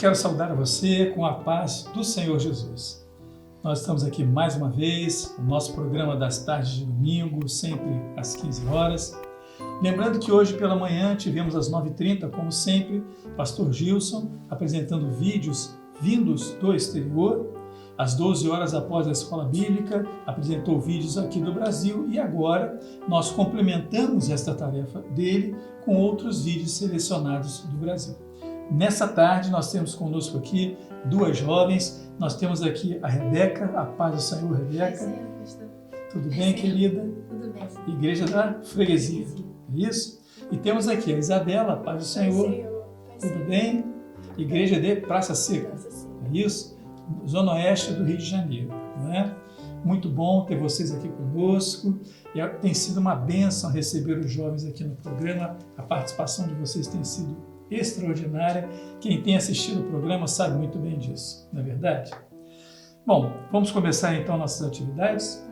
quero saudar a você com a paz do Senhor Jesus. Nós estamos aqui mais uma vez, no nosso programa das tardes de domingo, sempre às 15 horas. Lembrando que hoje pela manhã tivemos às 9h30, como sempre, Pastor Gilson apresentando vídeos vindos do exterior. Às 12 horas após a Escola Bíblica, apresentou vídeos aqui do Brasil e agora nós complementamos esta tarefa dele com outros vídeos selecionados do Brasil. Nessa tarde nós temos conosco aqui duas jovens, nós temos aqui a Rebeca, a paz do Senhor, Rebeca. Tudo bem, querida? Tudo bem. Igreja da Freguesia, é isso? E temos aqui a Isabela, a paz do Senhor. Tudo bem? Igreja de Praça Seca, é isso? Zona Oeste do Rio de Janeiro, né? Muito bom ter vocês aqui conosco. E tem sido uma bênção receber os jovens aqui no programa. A participação de vocês tem sido extraordinária. Quem tem assistido o programa sabe muito bem disso, não é verdade? Bom, vamos começar então nossas atividades.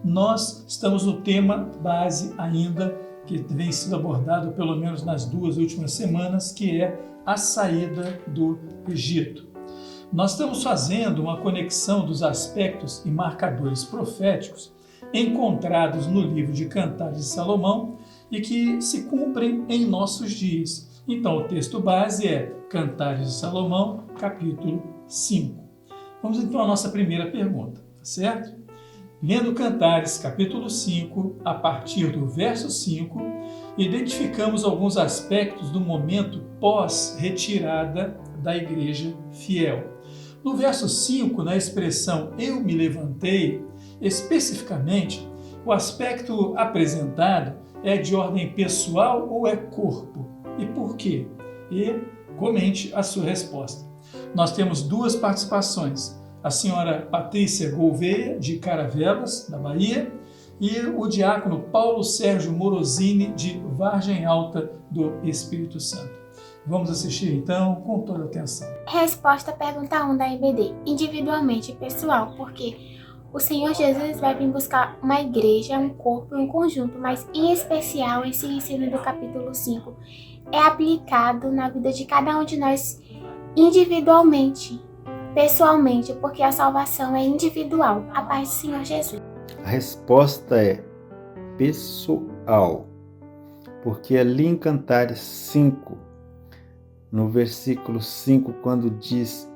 Nós estamos no tema base ainda, que vem sendo abordado pelo menos nas 2 últimas semanas, que é a saída do Egito. Nós estamos fazendo uma conexão dos aspectos e marcadores proféticos encontrados no livro de Cantares de Salomão e que se cumprem em nossos dias. Então, o texto base é Cantares de Salomão, capítulo 5. Vamos então à nossa primeira pergunta, tá certo? Lendo Cantares, capítulo 5, a partir do verso 5, identificamos alguns aspectos do momento pós-retirada da igreja fiel. No verso 5, na expressão eu me levantei, especificamente, o aspecto apresentado é de ordem pessoal ou é corpo? E por quê? E comente a sua resposta. Nós temos 2 participações. A senhora Patrícia Gouveia, de Caravelas, da Bahia, e o diácono Paulo Sérgio Morosini, de Vargem Alta, do Espírito Santo. Vamos assistir então com toda atenção. Resposta à pergunta 1 da EBD. Individualmente e pessoal, porque o Senhor Jesus vai vir buscar uma igreja, um corpo e um conjunto, mas em especial esse ensino do capítulo 5 é aplicado na vida de cada um de nós individualmente, pessoalmente, porque a salvação é individual. A paz do Senhor Jesus. A resposta é pessoal, porque ali em Cantares 5, no versículo 5, quando diz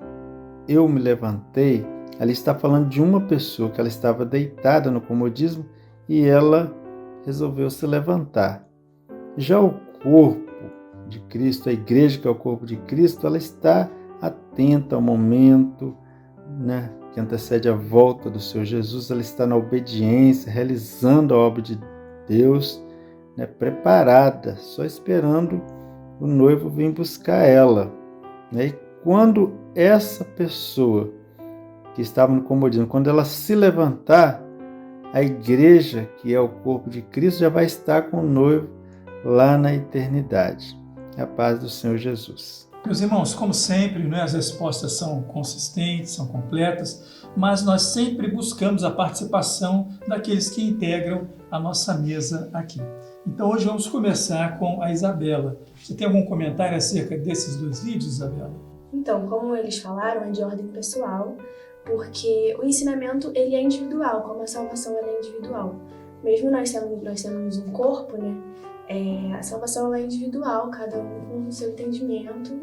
eu me levantei, ela está falando de uma pessoa que ela estava deitada no comodismo e ela resolveu se levantar. Já o corpo de Cristo, a igreja que é o corpo de Cristo, ela está atenta ao momento, né, que antecede a volta do Senhor Jesus, ela está na obediência, realizando a obra de Deus, né, preparada, só esperando o noivo vir buscar ela. Né? E quando essa pessoa que estava no comodismo, quando ela se levantar, a igreja, que é o corpo de Cristo, já vai estar com o noivo lá na eternidade. A paz do Senhor Jesus. Meus irmãos, como sempre, né, as respostas são consistentes, são completas, mas nós sempre buscamos a participação daqueles que integram a nossa mesa aqui. Então hoje vamos começar com a Isabela. Você tem algum comentário acerca desses 2 vídeos, Isabela? Então, como eles falaram, é de ordem pessoal, porque o ensinamento ele é individual, como a salvação ela é individual. Mesmo nós temos um corpo, né? A salvação ela é individual, cada um com o seu entendimento,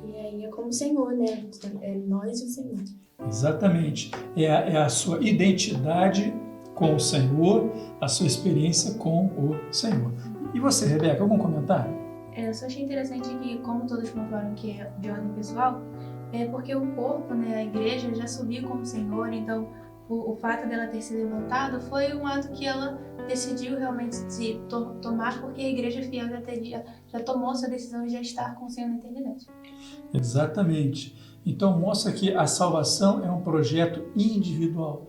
e aí é como o Senhor, né? É nós e o Senhor. Exatamente. É a sua identidade com o Senhor, a sua experiência com o Senhor. E você, Rebeca, algum comentário? Eu só achei interessante que, como todos falaram que é de ordem pessoal, é porque o corpo, né, a igreja, já subiu com o Senhor, então o fato dela ter se levantado foi um ato que ela decidiu realmente se tomar, porque a igreja fiel já tomou sua decisão de já estar com o Senhor na eternidade. Exatamente. Então mostra que a salvação é um projeto individual.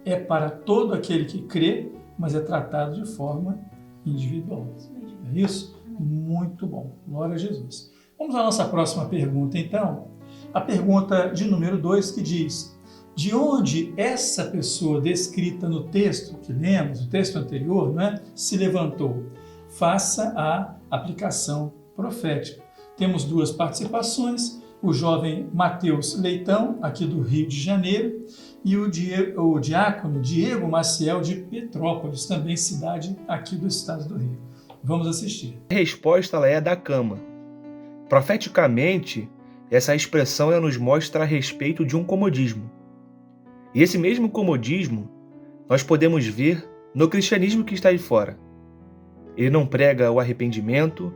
É para todo aquele que crê, mas é tratado de forma individual. É isso? Muito bom. Glória a Jesus. Vamos à nossa próxima pergunta, então. A pergunta de número 2, que diz: de onde essa pessoa descrita no texto que lemos, o texto anterior, né, se levantou? Faça a aplicação profética. Temos 2 participações. o jovem Mateus Leitão, aqui do Rio de Janeiro, e o diácono Diego Maciel, de Petrópolis, também cidade aqui do estado do Rio. Vamos assistir. A resposta ela é da cama. Profeticamente, essa expressão ela nos mostra a respeito de um comodismo. E esse mesmo comodismo nós podemos ver no cristianismo que está de fora. Ele não prega o arrependimento,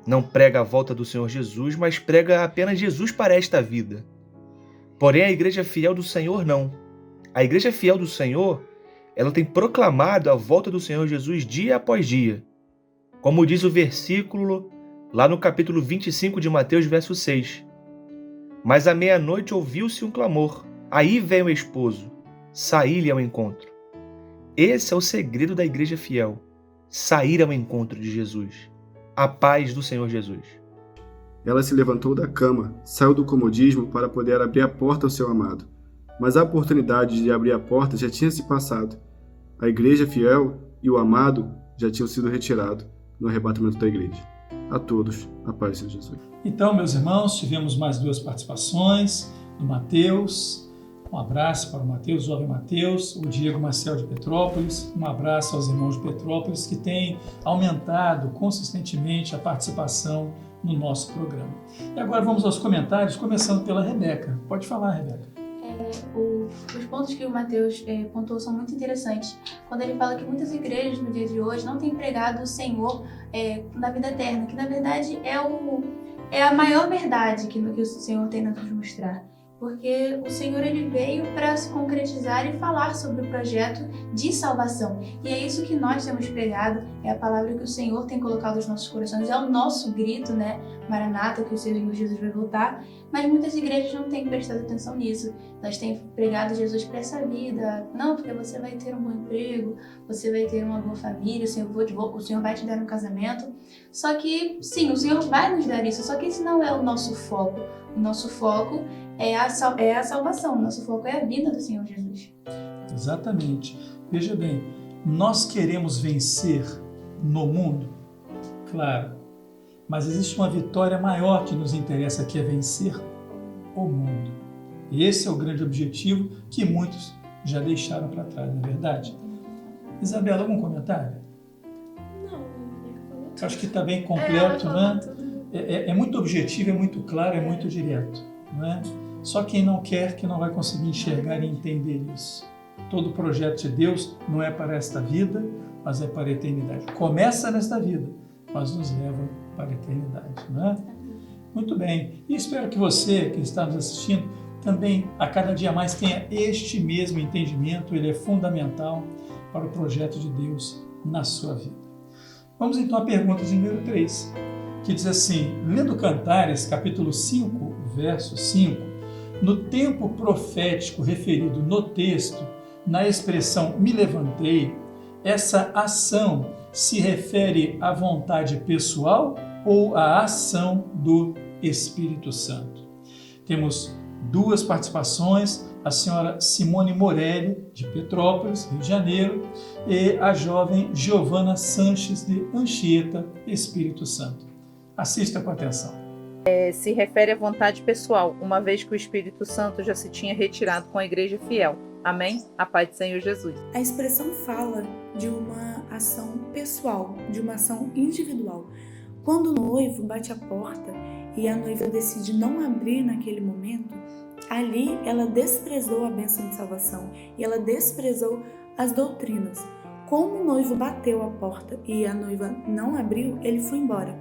não prega a volta do Senhor Jesus, mas prega apenas Jesus para esta vida. Porém, a igreja fiel do Senhor não. A igreja fiel do Senhor, ela tem proclamado a volta do Senhor Jesus dia após dia. Como diz o versículo lá no capítulo 25 de Mateus, verso 6. Mas à meia-noite ouviu-se um clamor. Aí vem o esposo, saí-lhe ao encontro. Esse é o segredo da igreja fiel. Sair ao encontro de Jesus. A paz do Senhor Jesus. Ela se levantou da cama, saiu do comodismo para poder abrir a porta ao seu amado. Mas a oportunidade de abrir a porta já tinha se passado. A igreja fiel e o amado já tinham sido retirados no arrebatamento da igreja. A todos, a paz do Senhor Jesus. Então, meus irmãos, tivemos mais 2 participações do Mateus. Um abraço para o Mateus, o jovem Mateus, o Diego Maciel de Petrópolis. Um abraço aos irmãos de Petrópolis que têm aumentado consistentemente a participação no nosso programa. E agora vamos aos comentários, começando pela Rebeca. Pode falar, Rebeca. Os pontos que o Mateus pontuou são muito interessantes. Quando ele fala que muitas igrejas no dia de hoje não têm pregado o Senhor na vida eterna, que na verdade é a maior verdade que o Senhor tem a nos mostrar. Porque o Senhor ele veio para se concretizar e falar sobre o projeto de salvação. E é isso que nós temos pregado, é a palavra que o Senhor tem colocado nos nossos corações, é o nosso grito, né? Maranata, que o Senhor Jesus vai voltar. Mas muitas igrejas não têm prestado atenção nisso. Elas têm pregado Jesus para essa vida. Não, porque você vai ter um bom emprego, você vai ter uma boa família, o Senhor vai te dar um casamento. Só que, sim, o Senhor vai nos dar isso, só que esse não é o nosso foco. O nosso foco é a salvação, o nosso foco é a vida do Senhor Jesus. Exatamente. Veja bem, nós queremos vencer no mundo, claro, mas existe uma vitória maior que nos interessa, que é vencer o mundo. E esse é o grande objetivo que muitos já deixaram para trás, não é verdade? Isabela, algum comentário? Não. Acho que está bem completo, né? É muito objetivo, é muito claro, é muito direto, não é? Só quem não quer que não vai conseguir enxergar e entender isso. Todo o projeto de Deus não é para esta vida, mas é para a eternidade. Começa nesta vida, mas nos leva para a eternidade, não é? Muito bem. E espero que você, que está nos assistindo, também a cada dia mais tenha este mesmo entendimento. Ele é fundamental para o projeto de Deus na sua vida. Vamos então à pergunta de número 3, que diz assim: lendo Cantares, capítulo 5, verso 5, no tempo profético referido no texto, na expressão me levantei, essa ação se refere à vontade pessoal ou à ação do Espírito Santo? Temos 2 participações, a senhora Simone Morelli, de Petrópolis, Rio de Janeiro, e a jovem Giovana Sanches, de Anchieta, Espírito Santo. Assista com atenção. Se refere à vontade pessoal, uma vez que o Espírito Santo já se tinha retirado com a igreja fiel. Amém? A paz do Senhor Jesus. A expressão fala de uma ação pessoal, de uma ação individual. Quando o noivo bate a porta e a noiva decide não abrir naquele momento, ali ela desprezou a bênção de salvação e ela desprezou as doutrinas. Como o noivo bateu a porta e a noiva não abriu, ele foi embora.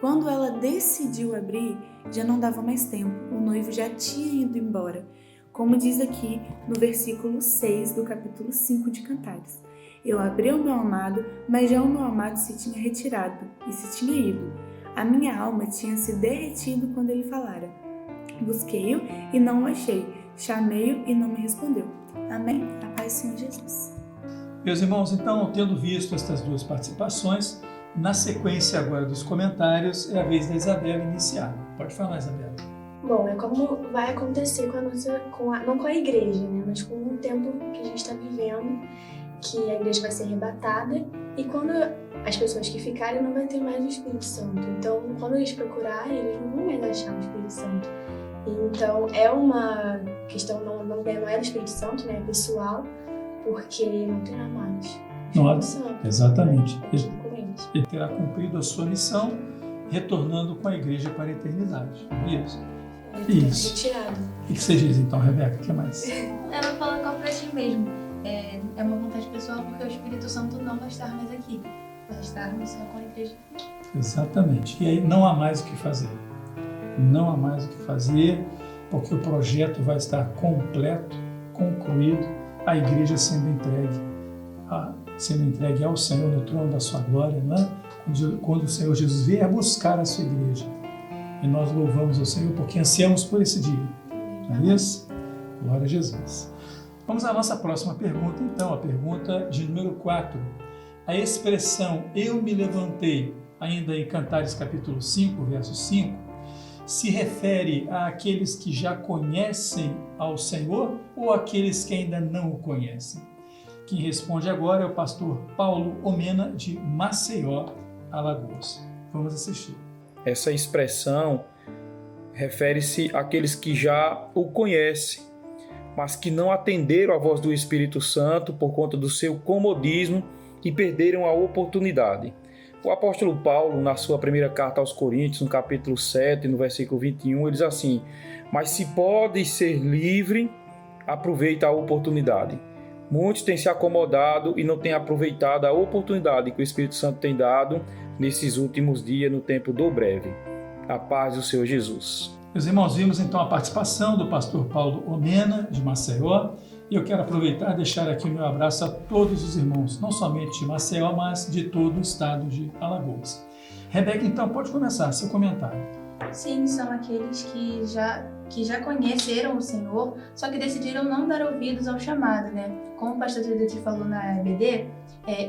Quando ela decidiu abrir, já não dava mais tempo, o noivo já tinha ido embora. Como diz aqui no versículo 6 do capítulo 5 de Cantares. Eu abri ao meu amado, mas já o meu amado se tinha retirado e se tinha ido. A minha alma tinha se derretido quando ele falara. Busquei-o e não o achei, chamei-o e não me respondeu. Amém? A paz do Senhor Jesus. Meus irmãos, então, tendo visto estas 2 participações, na sequência agora dos comentários, é a vez da Isabela iniciar. Pode falar, Isabela. Bom, é como vai acontecer não com a igreja, né? Mas com o tempo que a gente está vivendo, que a igreja vai ser arrebatada e quando as pessoas que ficarem não vai ter mais o Espírito Santo. Então, quando eles procurarem, eles não vão mais achar o Espírito Santo. Então, é uma questão, não é do Espírito Santo, né? É pessoal, porque não terá mais. Não, Santo, exatamente. né? Ele terá cumprido a sua missão, retornando com a igreja para a eternidade. Isso. Isso. Retirado. O que você diz então, Rebeca? O que mais? Ela fala igual pra ti mesmo. É uma vontade pessoal porque o Espírito Santo não vai estar mais aqui. Vai estar no céu com a igreja. Exatamente. E aí não há mais o que fazer. Não há mais o que fazer, porque o projeto vai estar completo, concluído, a igreja sendo entregue ao Senhor no trono da sua glória, né? Quando o Senhor Jesus vier buscar a sua igreja. E nós louvamos ao Senhor porque ansiamos por esse dia. Não é isso? Glória a Jesus. Vamos à nossa próxima pergunta, então, a pergunta de número 4. A expressão "eu me levantei", ainda em Cantares capítulo 5, verso 5, se refere àqueles que já conhecem ao Senhor ou àqueles que ainda não o conhecem? Quem responde agora é o pastor Paulo Omena, de Maceió, Alagoas. Vamos assistir. Essa expressão refere-se àqueles que já o conhecem, mas que não atenderam à voz do Espírito Santo por conta do seu comodismo e perderam a oportunidade. O apóstolo Paulo, na sua primeira carta aos Coríntios, no capítulo 7, no versículo 21, ele diz assim: "Mas se pode ser livre, aproveita a oportunidade." Muitos têm se acomodado e não têm aproveitado a oportunidade que o Espírito Santo tem dado nesses últimos dias, no tempo do breve. A paz do Senhor Jesus. Meus irmãos, vimos então a participação do pastor Paulo Omena, de Maceió, e eu quero aproveitar e deixar aqui o meu abraço a todos os irmãos, não somente de Maceió, mas de todo o estado de Alagoas. Rebeca, então, pode começar seu comentário. Sim, são aqueles que já conheceram o Senhor, só que decidiram não dar ouvidos ao chamado, né? Como o pastor Tedete falou na EBD,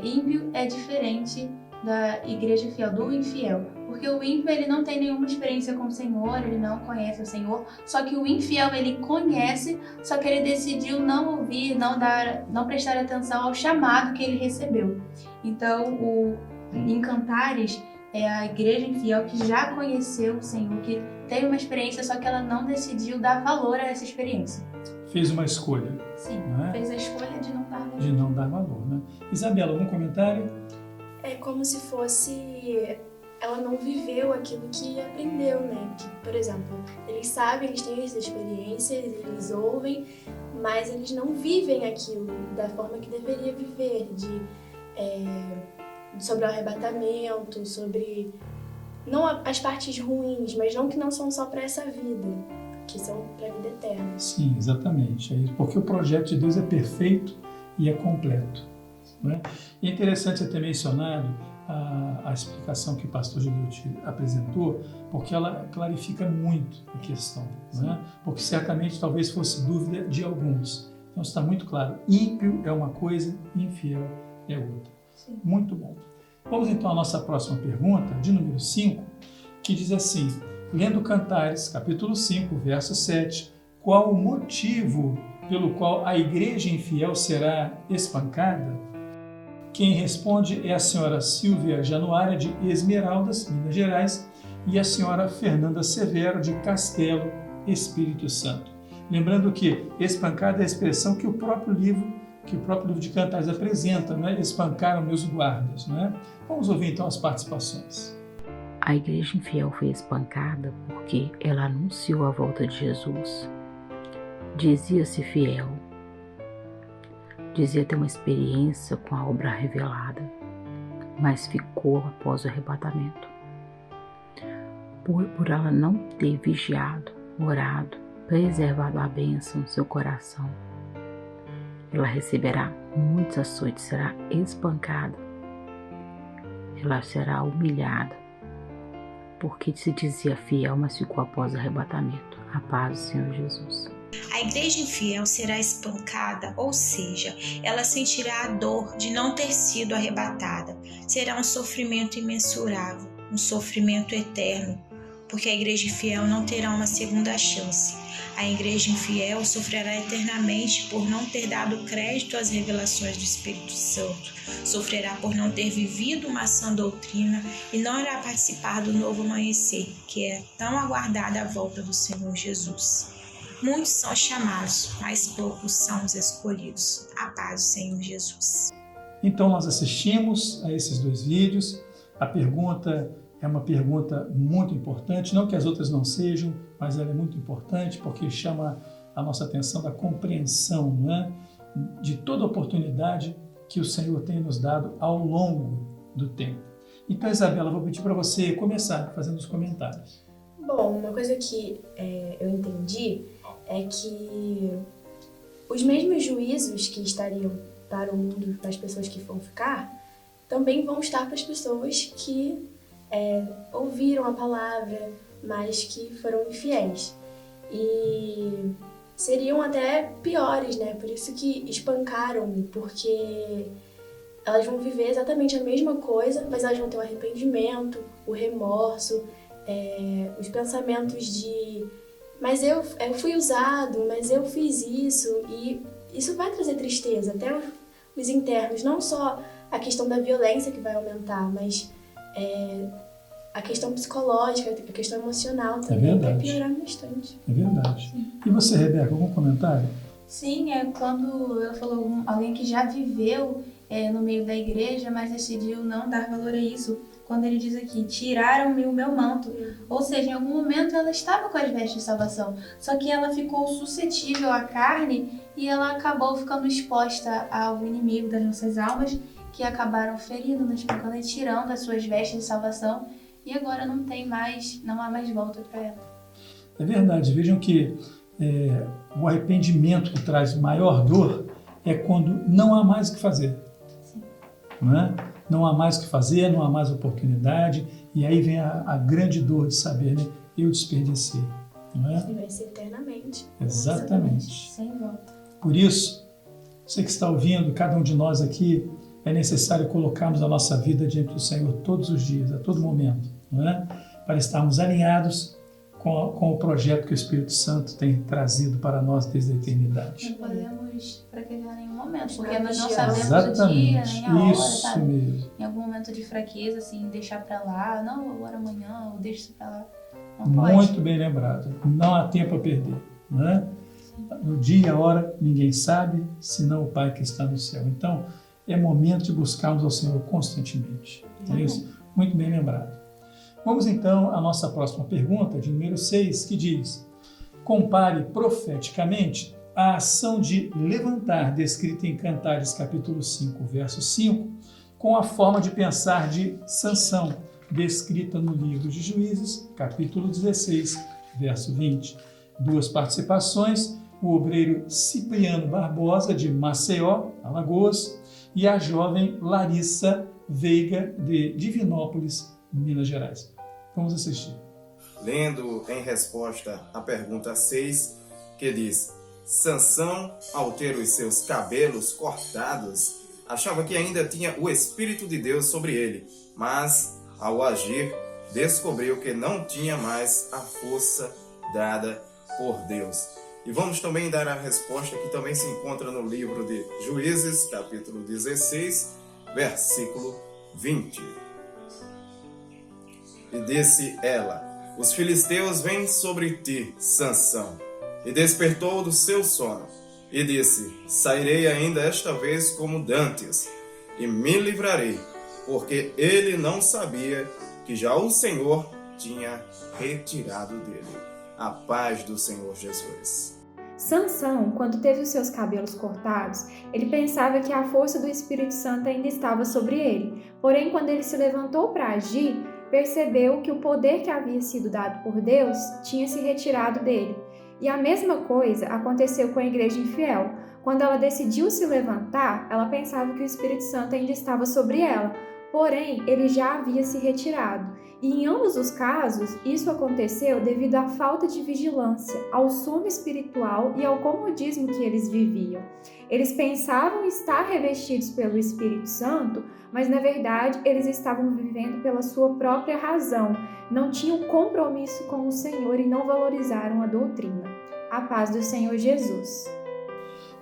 ímpio é diferente da igreja fiel, do infiel. Porque o ímpio, ele não tem nenhuma experiência com o Senhor, ele não conhece o Senhor, só que o infiel, ele conhece, só que ele decidiu não ouvir, não prestar atenção ao chamado que ele recebeu. Então, em Cantares, é a igreja infiel que já conheceu o Senhor, que teve uma experiência, só que ela não decidiu dar valor a essa experiência. Fez uma escolha. Sim, né? Fez a escolha de não dar valor. De não dar valor, né? Isabela, algum comentário? É como se fosse... ela não viveu aquilo que aprendeu, né? Que, por exemplo, eles sabem, eles têm essas experiências, eles ouvem, mas eles não vivem aquilo da forma que deveria viver, sobre o arrebatamento, sobre não as partes ruins, mas não que não são só para essa vida, que são para a vida eterna. Sim, exatamente. É isso, porque o projeto de Deus é perfeito e é completo. Né? E é interessante você ter mencionado a explicação que o pastor Gilberto apresentou, porque ela clarifica muito a questão. Né? Porque certamente talvez fosse dúvida de alguns. Então está muito claro, ímpio é uma coisa, infiel é outra. Sim. Muito bom. Vamos então à nossa próxima pergunta, de número 5, que diz assim: lendo Cantares, capítulo 5, verso 7, qual o motivo pelo qual a igreja infiel será espancada? Quem responde é a senhora Silvia Januária, de Esmeraldas, Minas Gerais, e a senhora Fernanda Severo, de Castelo, Espírito Santo. Lembrando que espancada é a expressão que o próprio livro de Cantares apresenta, né? Espancaram meus guardas. Né? Vamos ouvir então as participações. A igreja infiel foi espancada porque ela anunciou a volta de Jesus. Dizia-se fiel, dizia ter uma experiência com a obra revelada, mas ficou após o arrebatamento. Por ela não ter vigiado, orado, preservado a bênção no seu coração, ela receberá muitos açoites, será espancada, ela será humilhada, porque se dizia fiel, mas ficou após o arrebatamento. A paz do Senhor Jesus. A igreja infiel será espancada, ou seja, ela sentirá a dor de não ter sido arrebatada. Será um sofrimento imensurável, um sofrimento eterno, porque a igreja fiel não terá uma segunda chance. A igreja infiel sofrerá eternamente por não ter dado crédito às revelações do Espírito Santo, sofrerá por não ter vivido uma sã doutrina e não irá participar do novo amanhecer, que é tão aguardada a volta do Senhor Jesus. Muitos são chamados, mas poucos são os escolhidos. A paz do Senhor Jesus. Então nós assistimos a esses 2 vídeos. A pergunta é uma pergunta muito importante, não que as outras não sejam, mas ela é muito importante porque chama a nossa atenção da compreensão, né, de toda a oportunidade que o Senhor tem nos dado ao longo do tempo. Então, Isabela, vou pedir para você começar fazendo os comentários. Bom, uma coisa que eu entendi é que os mesmos juízos que estariam para o mundo, para as pessoas que vão ficar, também vão estar para as pessoas que ouviram a palavra, mas que foram infiéis. E seriam até piores, né? Por isso que espancaram-me, porque elas vão viver exatamente a mesma coisa, mas elas vão ter o arrependimento, o remorso, os pensamentos de mas eu fui usado, mas eu fiz isso, e isso vai trazer tristeza, até os internos, não só a questão da violência que vai aumentar, mas a questão psicológica, a questão emocional também vai piorar bastante. É verdade. Sim. E você, Rebeca, algum comentário? Sim, quando ela falou alguém que já viveu no meio da igreja, mas decidiu não dar valor a isso. Quando ele diz aqui, tiraram-me o meu manto. Ou seja, em algum momento ela estava com as vestes de salvação, só que ela ficou suscetível à carne e ela acabou ficando exposta ao inimigo das nossas almas, que acabaram ferindo, espancando e tirando as suas vestes de salvação, e agora não há mais volta para ela. É verdade, vejam que o arrependimento que traz maior dor é quando não há mais o que fazer. Sim. Não é? Não há mais o que fazer, não há mais oportunidade, e aí vem a grande dor de saber, né? Eu desperdicei. Não é? E vai ser eternamente. Exatamente. Sem volta. Por isso, você que está ouvindo, cada um de nós aqui, é necessário colocarmos a nossa vida diante do Senhor todos os dias, a todo momento, não é? Para estarmos alinhados com o projeto que o Espírito Santo tem trazido para nós desde a eternidade. Não podemos fraquejar em nenhum momento, porque nós não sabemos o dia, nem a hora, isso sabe? Mesmo. Em algum momento de fraqueza, assim, deixar para lá, não, agora amanhã, ou deixa isso para lá. Não pode. Muito bem lembrado. Não há tempo a perder, não é? No dia e a hora, ninguém sabe, senão o Pai que está no céu. Então, é momento de buscarmos ao Senhor constantemente. É isso? Muito bem lembrado. Vamos então à nossa próxima pergunta, de número 6, que diz: compare profeticamente a ação de levantar, descrita em Cantares capítulo 5, verso 5, com a forma de pensar de Sansão, descrita no livro de Juízes, capítulo 16, verso 20. 2 participações, o obreiro Cipriano Barbosa, de Maceió, Alagoas, e a jovem Larissa Veiga, de Divinópolis, Minas Gerais. Vamos assistir. Lendo em resposta à pergunta 6, que diz: Sansão, ao ter os seus cabelos cortados, achava que ainda tinha o Espírito de Deus sobre ele, mas, ao agir, descobriu que não tinha mais a força dada por Deus. E vamos também dar a resposta que também se encontra no livro de Juízes, capítulo 16, versículo 20. E disse ela: os filisteus vêm sobre ti, Sansão. E despertou do seu sono, e disse: sairei ainda esta vez como dantes, e me livrarei, porque ele não sabia que já o Senhor tinha retirado dele. A paz do Senhor Jesus. Sansão, quando teve os seus cabelos cortados, ele pensava que a força do Espírito Santo ainda estava sobre ele. Porém, quando ele se levantou para agir, percebeu que o poder que havia sido dado por Deus tinha se retirado dele. E a mesma coisa aconteceu com a igreja infiel. Quando ela decidiu se levantar, ela pensava que o Espírito Santo ainda estava sobre ela, porém ele já havia se retirado. E em ambos os casos, isso aconteceu devido à falta de vigilância, ao sono espiritual e ao comodismo que eles viviam. Eles pensavam estar revestidos pelo Espírito Santo, mas na verdade eles estavam vivendo pela sua própria razão, não tinham compromisso com o Senhor e não valorizaram a doutrina. A paz do Senhor Jesus.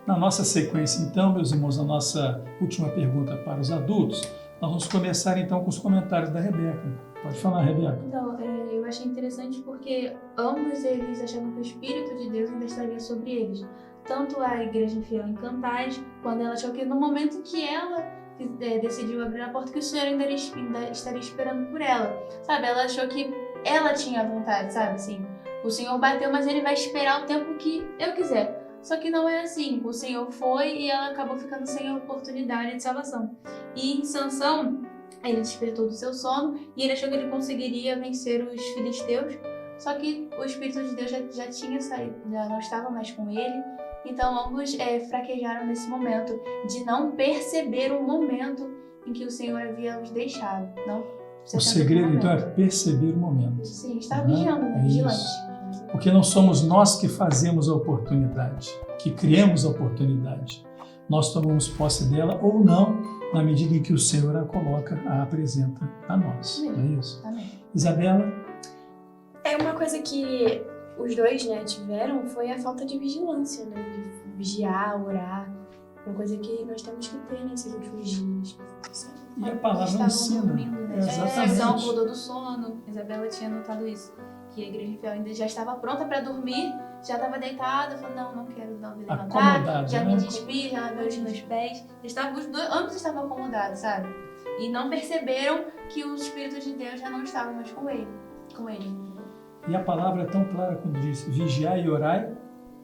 Na nossa sequência, então, meus irmãos, a nossa última pergunta para os adultos, nós vamos começar então com os comentários da Rebeca. Pode falar, Rebeca. Então, eu achei interessante porque ambos eles achavam que o Espírito de Deus ainda estaria sobre eles. Tanto a igreja infiel em Cantares, quando ela achou que no momento que ela decidiu abrir a porta, que o Senhor ainda estaria esperando por ela. Sabe, ela achou que ela tinha vontade, sabe, assim. O Senhor bateu, mas ele vai esperar o tempo que eu quiser. Só que não é assim. O Senhor foi e ela acabou ficando sem a oportunidade de salvação. E em Sansão, ele despertou do seu sono e ele achou que ele conseguiria vencer os filisteus. Só que o Espírito de Deus já tinha saído, já não estava mais com ele. Então ambos fraquejaram nesse momento de não perceber o momento em que o Senhor havia os deixado. Não, o segredo então é perceber o momento. Sim, estar vigiando, né? Vigilante. Porque não somos nós que fazemos a oportunidade, que criamos a oportunidade. Nós tomamos posse dela ou não, na medida em que o Senhor a coloca, a apresenta a nós. É isso? Amém. Isabela? Uma coisa que os dois, tiveram foi a falta de vigilância, de vigiar, orar. Uma coisa que nós temos que ter nesses últimos dias. E a palavra ensina. Dormindo, né? Exatamente. Sansão acordou do sono. Isabela tinha notado isso. Que a igreja infiel ainda já estava pronta para dormir, já estava deitada, falou, não quero me levantar, já me despi, já lavei os meus pés. Ambos estavam acomodados, sabe? E não perceberam que o Espírito de Deus já não estava mais com ele. E a palavra é tão clara quando diz, vigiai e orai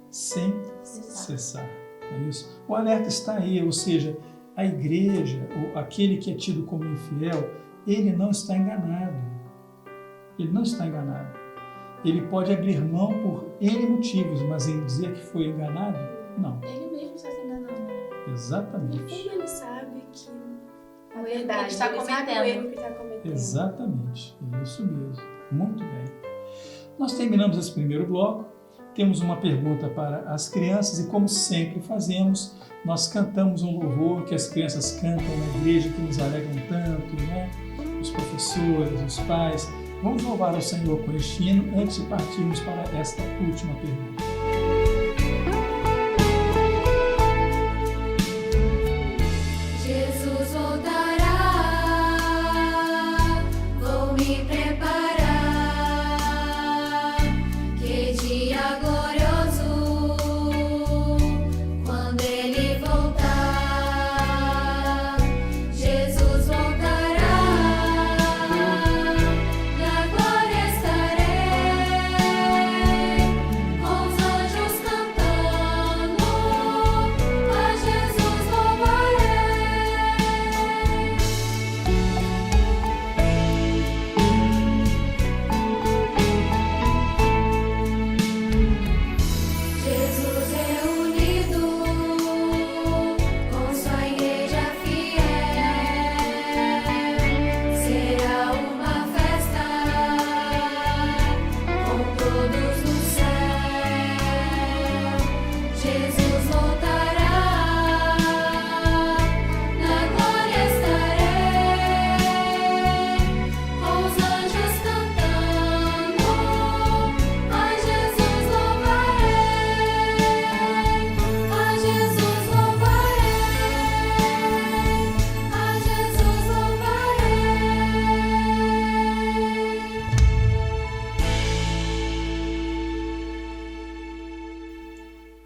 sem cessar. É isso? O alerta está aí, ou seja, a igreja, ou aquele que é tido como infiel, ele não está enganado. Ele não está enganado. Ele pode abrir mão por N motivos, mas em dizer que foi enganado, não. Ele mesmo está se enganando, né? Exatamente. E como ele sabe que a verdade está cometendo. O erro que está cometendo. Exatamente. É isso mesmo. Muito bem. Nós terminamos esse primeiro bloco. Temos uma pergunta para as crianças e, como sempre fazemos, nós cantamos um louvor que as crianças cantam na igreja, que nos alegram tanto, né? Os professores, os pais. Vamos louvar ao Senhor com este hino antes de partirmos para esta última pergunta. Jesus voltará, vou me preparar, que dia glorioso, quando Ele voltar, Jesus voltará.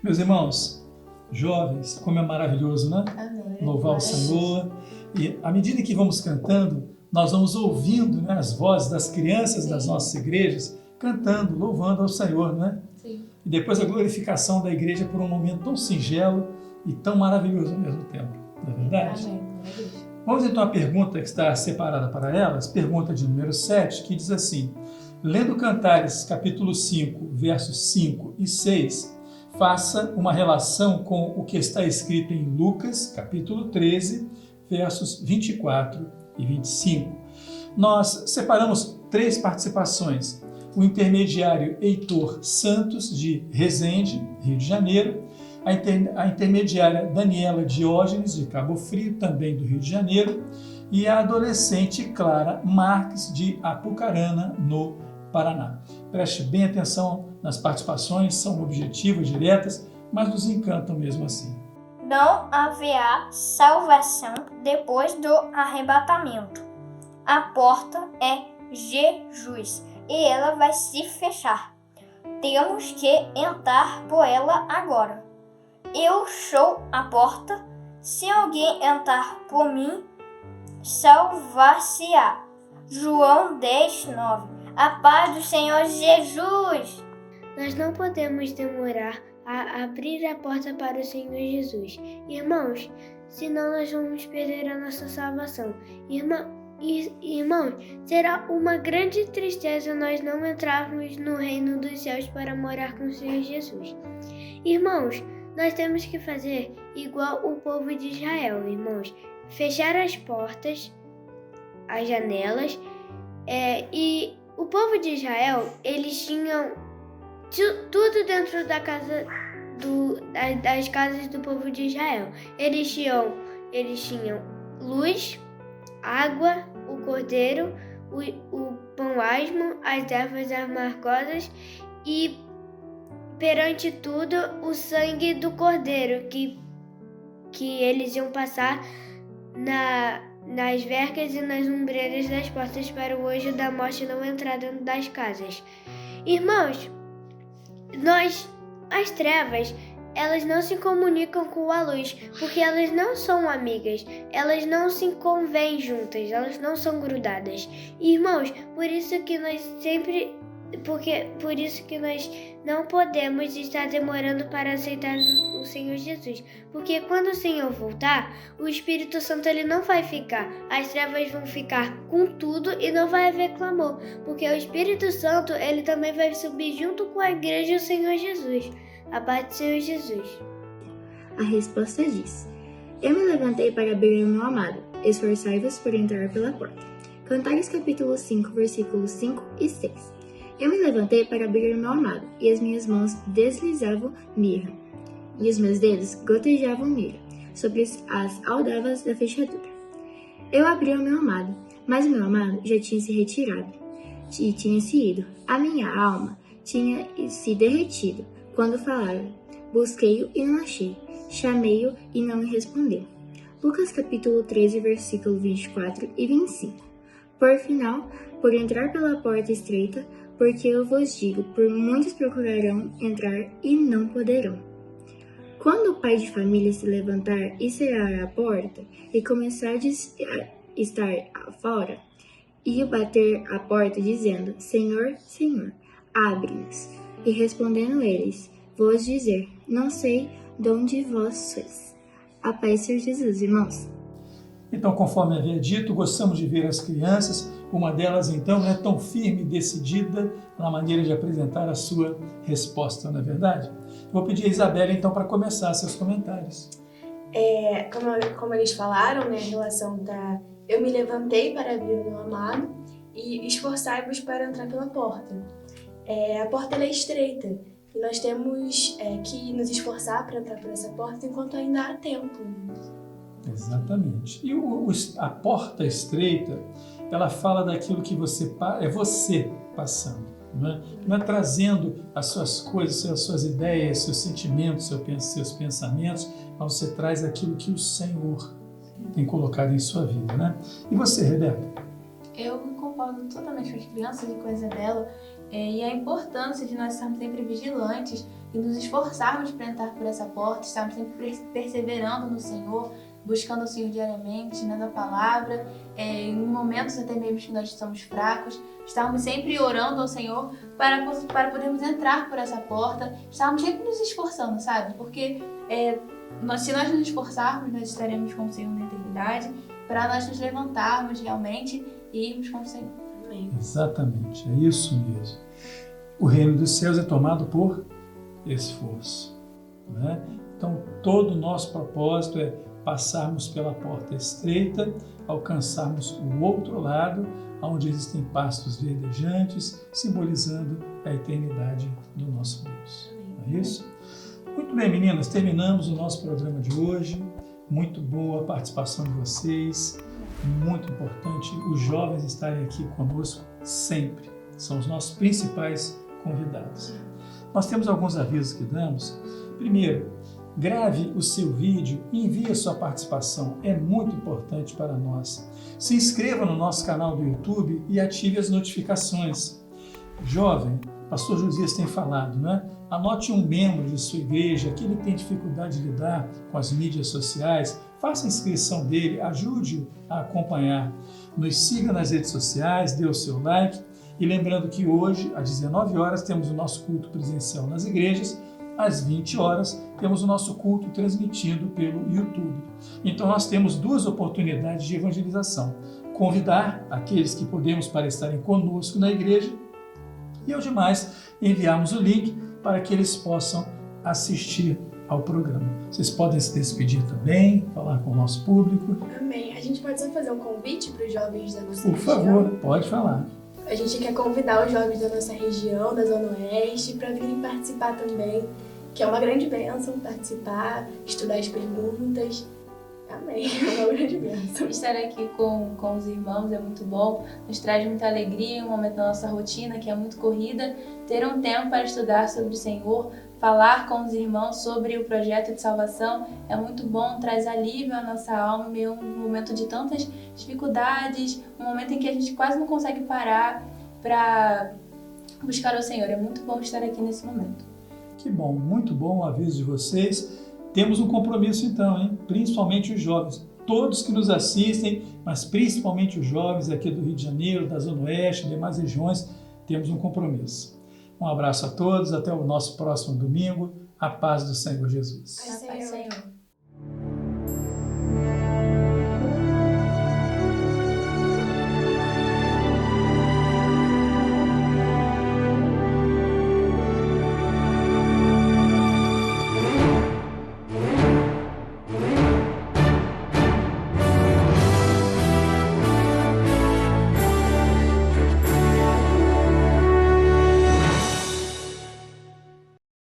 Meus irmãos, jovens, como é maravilhoso, né? Amém. Louvar o Senhor. E à medida que vamos cantando, nós vamos ouvindo, né, as vozes das crianças das nossas igrejas cantando, louvando ao Senhor, né? Sim. E depois a glorificação da igreja por um momento tão singelo e tão maravilhoso ao mesmo tempo. Não é verdade? Amém. Vamos então à pergunta que está separada para elas, pergunta de número 7, que diz assim: lendo Cantares, capítulo 5, versos 5 e 6, faça uma relação com o que está escrito em Lucas, capítulo 13, versos 24 e 25. Nós separamos 3 participações. O intermediário Heitor Santos, de Resende, Rio de Janeiro. A intermediária Daniela Diógenes, de Cabo Frio, também do Rio de Janeiro. E a adolescente Clara Marques, de Apucarana, no Paraná. Preste bem atenção nas participações, são objetivas, diretas, mas nos encantam mesmo assim. Não haverá salvação depois do arrebatamento. A porta é Jesus e ela vai se fechar. Temos que entrar por ela agora. Eu sou a porta. Se alguém entrar por mim, salvar-se-á. João 10:9. A paz do Senhor Jesus. Nós não podemos demorar a abrir a porta para o Senhor Jesus. Irmãos, senão nós vamos perder a nossa salvação. Irmãos, será uma grande tristeza nós não entrarmos no reino dos céus para morar com o Senhor Jesus. Irmãos, nós temos que fazer igual o povo de Israel, irmãos. Fechar as portas, as janelas, e o povo de Israel, eles tinham tudo dentro da casa das casas do povo de Israel. Eles tinham luz, água, o cordeiro, o pão asmo, as ervas amargosas e, perante tudo, o sangue do cordeiro que eles iam passar nas vergas e nas ombreiras das portas para o anjo da morte não entrar dentro das casas. Irmãos, as trevas, elas não se comunicam com a luz, porque elas não são amigas, elas não se convêm juntas, elas não são grudadas. Irmãos, por isso que nós não podemos estar demorando para aceitar o Senhor Jesus, porque quando o Senhor voltar, o Espírito Santo ele não vai ficar, as trevas vão ficar com tudo e não vai haver clamor, porque o Espírito Santo ele também vai subir junto com a igreja do Senhor Jesus. A paz do Senhor Jesus. A resposta diz: Eu me levantei para abrir o meu amado, esforçai-vos por entrar pela porta. Cantares capítulo 5, versículos 5 e 6. Eu me levantei para abrir o meu amado, e as minhas mãos deslizavam mirra, e os meus dedos gotejavam mirra sobre as aldavas da fechadura. Eu abri o meu amado, mas o meu amado já tinha se retirado, e tinha se ido. A minha alma tinha se derretido. Quando falaram, busquei-o e não achei, chamei-o e não me respondeu. Lucas capítulo 13, versículo 24 e 25. Por final, por entrar pela porta estreita, porque eu vos digo, por muitos procurarão entrar e não poderão. Quando o pai de família se levantar e cerrar a porta, e começar a estar fora, e bater a porta, dizendo, Senhor, Senhor, abre-nos. E respondendo eles, vos dizer, não sei de onde vós sois. A paz Senhor Jesus, irmãos. Então, conforme havia dito, gostamos de ver as crianças, uma delas então é tão firme e decidida na maneira de apresentar a sua resposta, não é verdade? Vou pedir a Isabela então para começar seus comentários. Como eles falaram, né, em relação da eu me levantei para abrir o meu amado e esforçai-vos para entrar pela porta. A porta ela é estreita e nós temos que nos esforçar para entrar por essa porta enquanto ainda há tempo. Exatamente. E a porta estreita, ela fala daquilo que você passando, não é trazendo as suas coisas, as suas ideias, seus sentimentos, seus pensamentos, mas você traz aquilo que o Senhor tem colocado em sua vida, né? E você, Rebeca? Eu concordo totalmente com as crianças e com a Isabela, e a importância de nós estarmos sempre vigilantes e nos esforçarmos para entrar por essa porta, estarmos sempre perseverando no Senhor, buscando o Senhor diariamente, lendo a palavra, em momentos até mesmo que nós estamos fracos, estarmos sempre orando ao Senhor para podermos entrar por essa porta, estarmos sempre nos esforçando, sabe? Porque se nós nos esforçarmos, nós estaremos com o Senhor na eternidade, para nós nos levantarmos realmente e irmos com o Senhor. Amém. Exatamente, é isso mesmo. O reino dos céus é tomado por esforço, né? Então, todo o nosso propósito é passarmos pela porta estreita, alcançarmos o outro lado, onde existem pastos verdejantes, simbolizando a eternidade do nosso Deus. Não é isso? Muito bem, meninas, terminamos o nosso programa de hoje. Muito boa a participação de vocês. Muito importante os jovens estarem aqui conosco sempre. São os nossos principais convidados. Nós temos alguns avisos que damos. Primeiro, grave o seu vídeo e envie a sua participação. É muito importante para nós. Se inscreva no nosso canal do YouTube e ative as notificações. Jovem, pastor Josias tem falado, né? Anote um membro de sua igreja que ele tem dificuldade de lidar com as mídias sociais. Faça a inscrição dele, ajude-o a acompanhar. Nos siga nas redes sociais, dê o seu like. E lembrando que hoje, às 19 horas, temos o nosso culto presencial nas igrejas. Às 20 horas, temos o nosso culto transmitido pelo YouTube. Então, nós temos duas oportunidades de evangelização. Convidar aqueles que podemos para estarem conosco na igreja e, aos demais, enviarmos o link para que eles possam assistir ao programa. Vocês podem se despedir também, falar com o nosso público. Amém. A gente pode só fazer um convite para os jovens da nossa região? Por favor, pode falar. A gente quer convidar os jovens da nossa região, da Zona Oeste, para virem participar também, que é uma grande bênção participar, estudar as perguntas. Amém, é uma grande bênção. Estar aqui com os irmãos é muito bom, nos traz muita alegria, um momento da nossa rotina que é muito corrida, ter um tempo para estudar sobre o Senhor, falar com os irmãos sobre o projeto de salvação é muito bom, traz alívio à nossa alma em meio a um momento de tantas dificuldades, um momento em que a gente quase não consegue parar para buscar o Senhor. É muito bom estar aqui nesse momento. Que bom, muito bom o aviso de vocês. Temos um compromisso então, hein? Principalmente os jovens, todos que nos assistem, mas principalmente os jovens aqui do Rio de Janeiro, da Zona Oeste, demais regiões, temos um compromisso. Um abraço a todos, até o nosso próximo domingo. A paz do Senhor Jesus. A paz, Senhor.